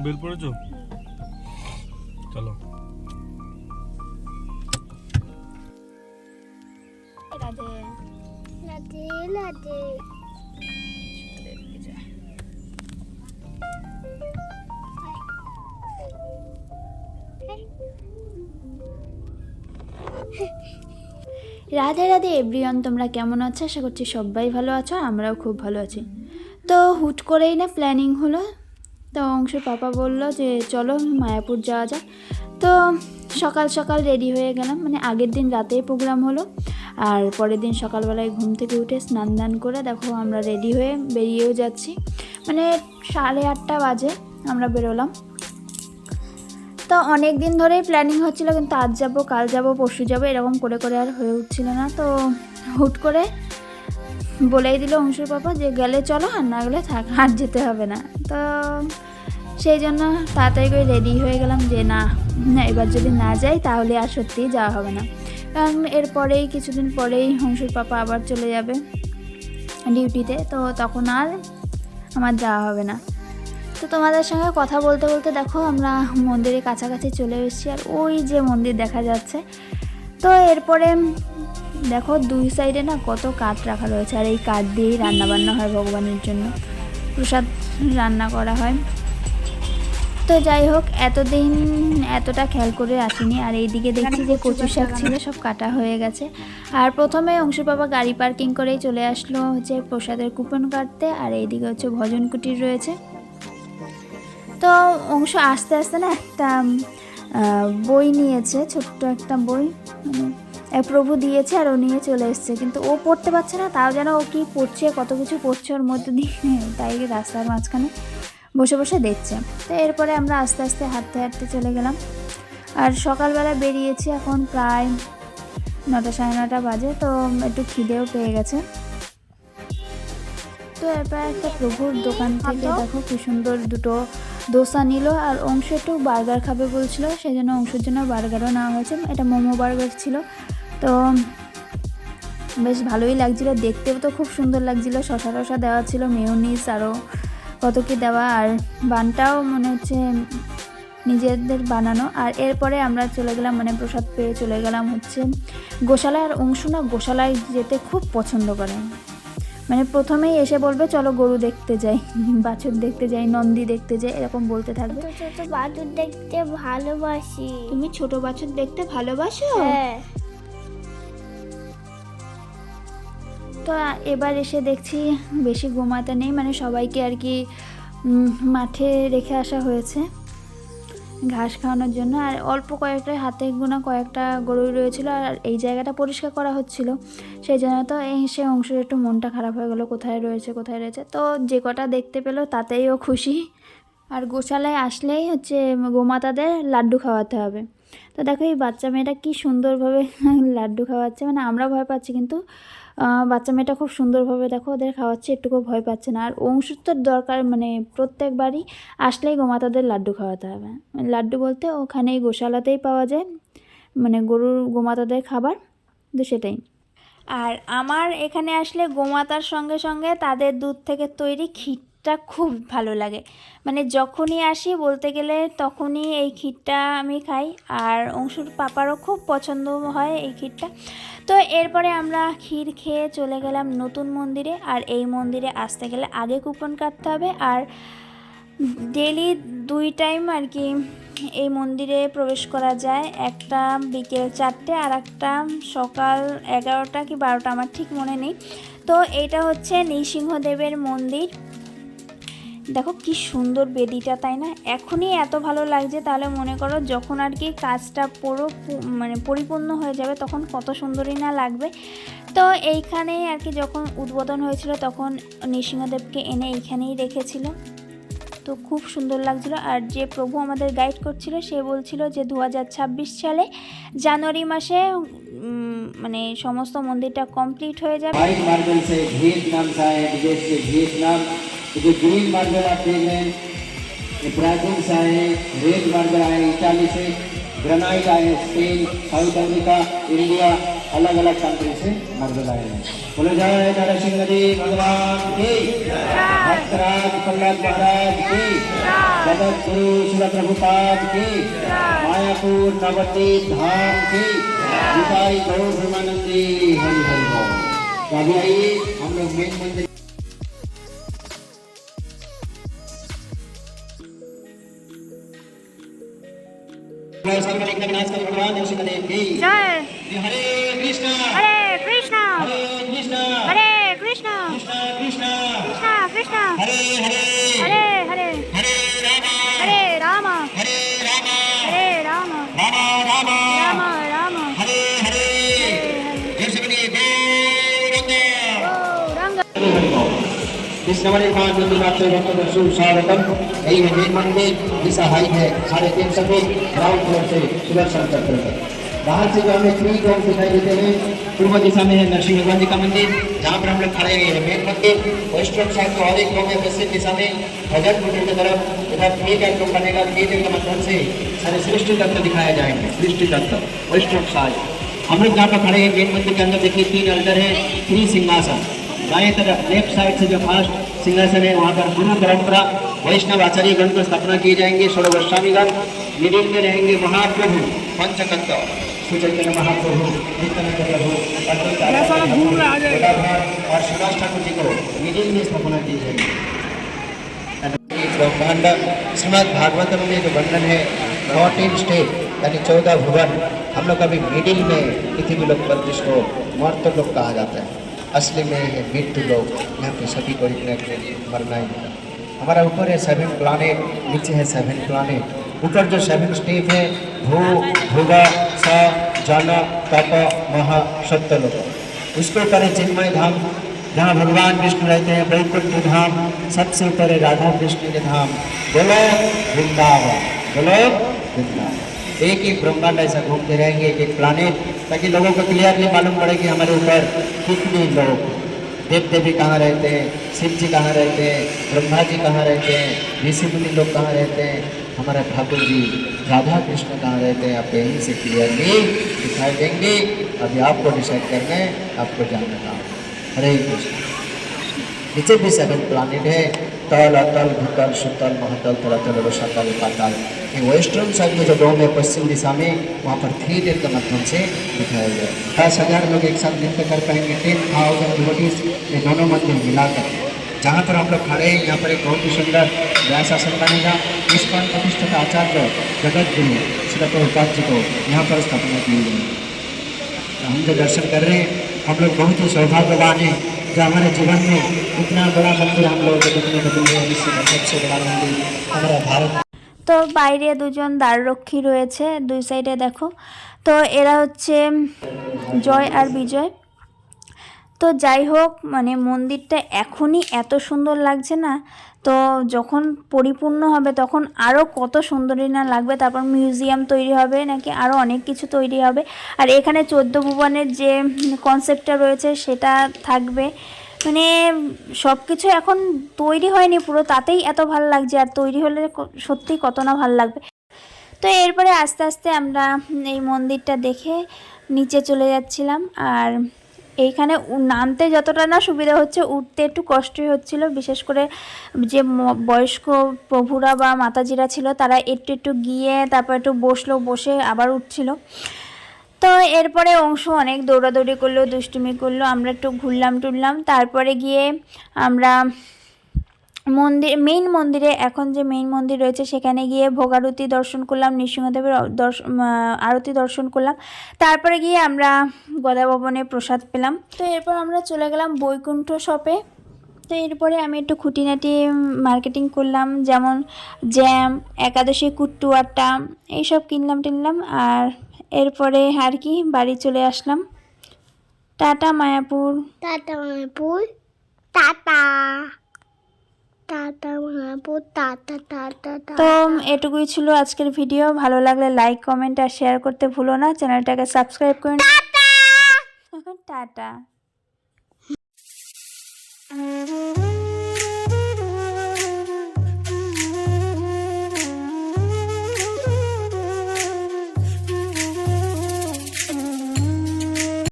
Bell পড়েছো? চলো। Radhe Radhe Radhe. Radhe Radhe everyone, তোমরা কেমন আছো? আশা করছি সবাই ভালো আছো, আমরাও খুব ভালো আছি। তো হুট করেই না প্ল্যানিং হলো, তো অংশুর পাপা বললো যে চলো মায়াপুর যাওয়া যাক। তো সকাল সকাল রেডি হয়ে গেলাম, মানে আগের দিন রাতেই প্রোগ্রাম হলো, আর পরের দিন সকালবেলায় ঘুম থেকে উঠে স্নান দান করে দেখো আমরা রেডি হয়ে বেরিয়েও যাচ্ছি। মানে 8:30 বাজে আমরা বেরোলাম। তো অনেক দিন ধরেই প্ল্যানিং হচ্ছিল, কিন্তু আজ যাবো কাল যাবো পরশু যাবো এরকম করে করে আর হয়ে উঠছিল না। তো হুট করে বলেই দিল অংশুর পাপা যে গেলে চলো, আর না গেলে থাক, আর যেতে হবে না। তো সেই জন্য তাড়াতাড়ি করে রেডি হয়ে গেলাম যে না এবার যদি না যাই তাহলে আর সত্যিই যাওয়া হবে না, কারণ এরপরেই কিছুদিন পরেই অংশুর পাপা আবার চলে যাবে ডিউটিতে, তো তখন আর আমার যাওয়া হবে না। তো তোমাদের সঙ্গে কথা বলতে বলতে দেখো আমরা মন্দিরের কাছাকাছি চলে এসেছি, আর ওই যে মন্দির দেখা যাচ্ছে। তো এরপরে দেখো দুই সাইডে না কত কাঠ রাখা রয়েছে, আর এই কাঠ দিয়েই রান্নাবান্না হয়, ভগবানের জন্য প্রসাদ রান্না করা হয়। তো যাই হোক, এতদিন এতটা খেয়াল করে আসিনি। আর এইদিকে দেখছি যে কচু শাক ছিল সব কাটা হয়ে গেছে। আর প্রথমে অংশুর বাবা গাড়ি পার্কিং করেই চলে আসলো হচ্ছে প্রসাদের কুপন কাটতে, আর এইদিকে হচ্ছে ভজন কুটির রয়েছে। তো অংশ আস্তে আস্তে না একটা বই নিয়েছে, ছোট্ট একটা বই, মানে প্রভু দিয়েছে আর ও নিয়ে চলে এসছে, কিন্তু ও পড়তে পারছে না, তাও যেন ও কি পড়ছে, কত কিছু পড়ছে ওর মধ্যে দিয়ে, তাই রাস্তার মাঝখানে বসে বসে দেখছে। তো এরপরে আমরা আস্তে আস্তে হাঁটতে হাঁটতে চলে গেলাম। আর সকালবেলা বেরিয়েছি, এখন প্রায় 9টা 9:30 বাজে, তো একটু খিদেও পেয়ে গেছে। তো এরপর একটা প্রভুর দোকান থেকে দেখো কি সুন্দর দুটো দোসা নিল, আর অংশ একটু বার্গার খাবে বলছিল, সেই জন্য অংশের জন্য বার্গারও নেওয়া হয়েছে। এটা মোমো বার্গার ছিল, তো বেশ ভালোই লাগছিল, দেখতেও তো খুব সুন্দর লাগছিল, শসা টসা দেওয়া ছিল, মেয়োনিজ আরও কত কি দেওয়া, আর বানটাও মনে হচ্ছে নিজেদের বানানো। আর এরপরে আমরা চলে গেলাম, মানে প্রসাদ পেয়ে চলে গেলাম হচ্ছে গোশালায়। আর অংশ না গোশালায় যেতে খুব পছন্দ করে, মানে প্রথমেই এসে বলবে চলো গরু দেখতে যাই, বাছুর দেখতে যাই, নন্দী দেখতে যাই, এরকম বলতে থাকবে। ছোট বাছুর দেখতে ভালোবাসি। তুমি ছোট বাছুর দেখতে ভালোবাসো? হ্যাঁ। তো এবার এসে দেখছি বেশি গোমাতা নেই, মানে সবাইকে আর কি মাঠে রেখে আসা হয়েছে ঘাস খাওয়ানোর জন্য। আর অল্প কয়েকটা হাতে গোনা কয়েকটা গরু রয়েছিল, আর এই জায়গাটা পরিষ্কার করা হচ্ছিল, সেই জন্য তো সে অংশের একটু মনটা খারাপ হয়ে গেলো, কোথায় রয়েছে কোথায় রয়েছে। তো যে কটা দেখতে পেলো তাতেই ও খুশি। আর গোশালায় আসলেই হচ্ছে গোমাতাদের লাড্ডু খাওয়াতে হবে। তো দেখো এই বাচ্চা মেয়েটা কি সুন্দরভাবে লাড্ডু খাওয়াচ্ছে, মানে আমরা ভয় পাচ্ছি, কিন্তু বাচ্চা মেয়েটা খুব সুন্দরভাবে দেখো ওদের খাওয়াচ্ছে, একটুকু ভয় পাচ্ছে না। আর অংশুর তো দরকার, মানে প্রত্যেকবারই আসলেই গোমাতাদের লাড্ডু খাওয়াতে হবে। লাড্ডু বলতে ওখানেই গোশালাতেই পাওয়া যায়, মানে গরুর গোমাতাদের খাবার, তো সেটাই। আর আমার এখানে আসলে গোমাতার সঙ্গে সঙ্গে তাদের দুধ থেকে তৈরি ক্ষীরটা খুব ভালো লাগে, মানে যখনই আসি বলতে গেলে তখনই এই ক্ষীরটা আমি খাই, আর অংশুর পাপারও খুব পছন্দ হয় এই ক্ষীরটা। তো এরপরে আমরা ক্ষীর খেয়ে চলে গেলাম নতুন মন্দিরে। আর এই মন্দিরে আসতে গেলে আগে কুপন কাটতে হবে, আর ডেলি 2 টাইম আর কি এই মন্দিরে প্রবেশ করা যায়, একটা বিকেল 4টে আর একটা সকাল 11টা কি 12টা, আমার ঠিক মনে নেই। তো এইটা হচ্ছে নৃসিংহদেবের মন্দির, দেখো কি সুন্দর বেদিটা, তাই না? এখনই এত ভালো লাগছে, তাহলে মনে করো যখন আর কি কাজটা পুরো মানে পরিপূর্ণ হয়ে যাবে তখন কত সুন্দরই না লাগবে। তো এইখানেই আর কি যখন উদ্বোধন হয়েছিল তখন নৃসিংহদেবকে এনে এইখানেই রেখেছিল, তো খুব সুন্দর লাগছিল। আর যে প্রভু আমাদের গাইড করছিল সে বলছিল যে 2026 সালে জানুয়ারি মাসে মানে সমস্ত মন্দিরটা কমপ্লিট হয়ে যাবে। व्हाइट मार्बल से वियतनाम सा है, विदेश से वियतनाम। जो ग्रीन मार्बल आप देख रहे हैं ये ब्राजील से है, रेड मार्बल आए इटाली से, ग्रेनाइट आए स्पेन, साउथ अफ्रीका, इंडिया, अलग अलग कंट्री से मार्बल आए हैं। बोलो जय नरसिंह देव भगवान की, भक्तराज प्रहलाद महाराज की, जय जगत गुरु शिल प्रभुपाद की, मायापुर नवद्वीप धाम की, निताई गौर ब्रह्मानंदी हरि हरि बोल। तो अभी आइए हम लोग मेन मंदिर भगवान ऋषिदेव की जय। हरे कृष्णा हरे कृष्णा हरे कृष्णा हरे कृष्णा कृष्णा कृष्णा कृष्णा कृष्णा हरे हरे हरे हरे हरे हरे राम हरे रामा हरे राम रामा रामा राम राम हरे हरे गौरंग। इस नवनिर्माण मंदिर में आपसे भक्तों का स्वागतम। यही है मेन मंदिर, जिसका हाइट है 3.5 फीट, ग्राउंड फ्लोर से सुदर्शन चक्र तक। बाहर से जो हमें 3 ग्राउंड दिखाई देते हैं, पूर्व दिशा में है नरसिंह भगवान जी का मंदिर, जहाँ पर हम लोग खड़े हैं मेन मंदिर। वेस्टर्न साइड को और एक ग्राउंड है पश्चिम दिशा में भजन मंदिर की तरफ। इधर 3 लोग करने का 3 के माध्यम से सारे सृष्टि तत्व दिखाए जाएंगे। सृष्टि तत्व वेस्टर्न साइड हम लोग जहाँ पर खड़े हैं मेन मंदिर के अंदर देखिए 3 अल्टर है, 3 सिंहासन। दाएं तरफ लेफ्ट साइड से जो फर्स्ट सिंहासन है वहाँ पर गुरु परंपरा वैष्णव आचार्य गण को स्थापना किए जाएंगे, 16 गोस्वामीगण। मिडिल में रहेंगे महाप्रभु पंचतत्व, सुचैतन्य महाप्रभु, नित्यानंद प्रभु, और सुभाष ठाकुर जी को मिडिल में स्थापना की जाएगी। ब्रह्मांड श्रीमद् भागवतम में जो वर्णन है 14 स्टेट यानी 14 भुवन, हम लोग अभी मिडिल में पृथ्वी लोक पर जिसको मर्त लोक कहा जाता है, असली में है मृत्यु लोक। यहाँ पे सभी को इतना मरना ही होगा। हमारा ऊपर है 7 प्लानेट, नीचे है 7 प्लानेट। ऊपर जो 7 स्टेप है भू भुव स जन तप महा सत्य लोक, उसके ऊपर है चिन्मय धाम जहाँ भगवान विष्णु रहते हैं, वैकुंठ धाम। सबसे ऊपर है राधा कृष्ण के धाम, बोलो वृंदावन, बोलो वृंदावन। एक एक ब्रह्मांड ऐसा घूमते रहेंगे, एक एक प्लानेट, ताकि लोगों को क्लियरली मालूम पड़े कि हमारे ऊपर कितने लोग, देव देवी कहाँ रहते हैं, शिव जी कहाँ रहते हैं, ब्रह्मा जी कहाँ रहते हैं, ऋषि मुनि लोग कहाँ रहते हैं, हमारे ठाकुर जी राधा कृष्ण कहाँ रहते हैं। आप यहीं से क्लियरली दिखाई देंगे। अभी आपको डिसाइड करना है, आपको जानना है। हरे कृष्ण। नीचे भी 7 प्लानेट है, तल अतल भूतल सुतल महातल तलातल रसातल पाताल। ये वेस्टर्न साइड में जो डोम है पश्चिम दिशा में, वहाँ पर 3 के माध्यम से दिखाया गया। 10,000 लोग एक साथ नृत्य कर पाएंगे, 10,000 डिवोटीज ये दोनों मंदिर मिलाकर। जहाँ पर हम लोग खड़े हैं यहाँ पर एक बहुत ही सुंदर व्यास आसन बनेगा। इस पर प्रतिष्ठित आचार्य जगत गुरु श्री प्रभुपाद जी को यहाँ पर स्थापना की गई। हम जो दर्शन कर रहे हैं, हम लोग बहुत ही सौभाग्यवान हैं जो हमारे जीवन में इतना बड़ा मंदिर हम लोग देखने को मिले। सबसे बड़ा मंदिर हमारा भारत। তো বাইরে দুজন দ্বাররক্ষী রয়েছে দুই সাইডে দেখো। তো এরা হচ্ছে জয় আর বিজয়। তো যাই হোক, মানে মন্দিরটা এখনই এত সুন্দর লাগছে না, তো যখন পরিপূর্ণ হবে তখন আরও কত সুন্দরই না লাগবে। তারপর মিউজিয়াম তৈরি হবে নাকি আরও অনেক কিছু তৈরি হবে। আর এখানে 14 ভুবনের যে কনসেপ্টটা রয়েছে সেটা থাকবে। মানে সব কিছু এখন তৈরি হয়নি পুরো, তাতেই এত ভালো লাগছে, আর তৈরি হলে সত্যি কত না ভালো লাগবে। তো এরপরে আস্তে আস্তে আমরা এই মন্দিরটা দেখে নিচে চলে যাচ্ছিলাম। আর এইখানে নামতে যতটা না সুবিধা হচ্ছে, উঠতে একটু কষ্টই হচ্ছিল। বিশেষ করে যে বয়স্ক প্রভুরা বা মাতাজিরা ছিল তারা একটু একটু গিয়ে তারপর একটু বসলো, বসে আবার উঠছিল। তো এরপরে অংশ অনেক দৌড়াদৌড়ি করলো, দুষ্টুমি করলো, আমরা একটু ঘুরলাম টুরলাম। তারপরে গিয়ে আমরা মেইন মন্দিরে, এখন যে মেইন মন্দির রয়েছে সেখানে গিয়ে ভোগারতি দর্শন করলাম, নৃসিংহদেবের আরতি দর্শন করলাম। তারপরে গিয়ে আমরা গদা ভবনে প্রসাদ পেলাম। তো এরপর আমরা চলে গেলাম বৈকুণ্ঠ শপে। তো এরপরে আমি একটু খুঁটিনাটি মার্কেটিং করলাম, যেমন জ্যাম, একাদশী কুট্টু আটা এইসব কিনলাম টিনলাম। আর এরপরে আর কি বাড়ি চলে আসলাম। Tata Mayapur. Tata Mayapur, tata tata Mayapur, tata tata তো এটুকুই ছিল আজকের ভিডিও। ভালো লাগলে লাইক, কমেন্ট আর শেয়ার করতে ভুলো না। চ্যানেলটাকে সাবস্ক্রাইব করুন। টাটা।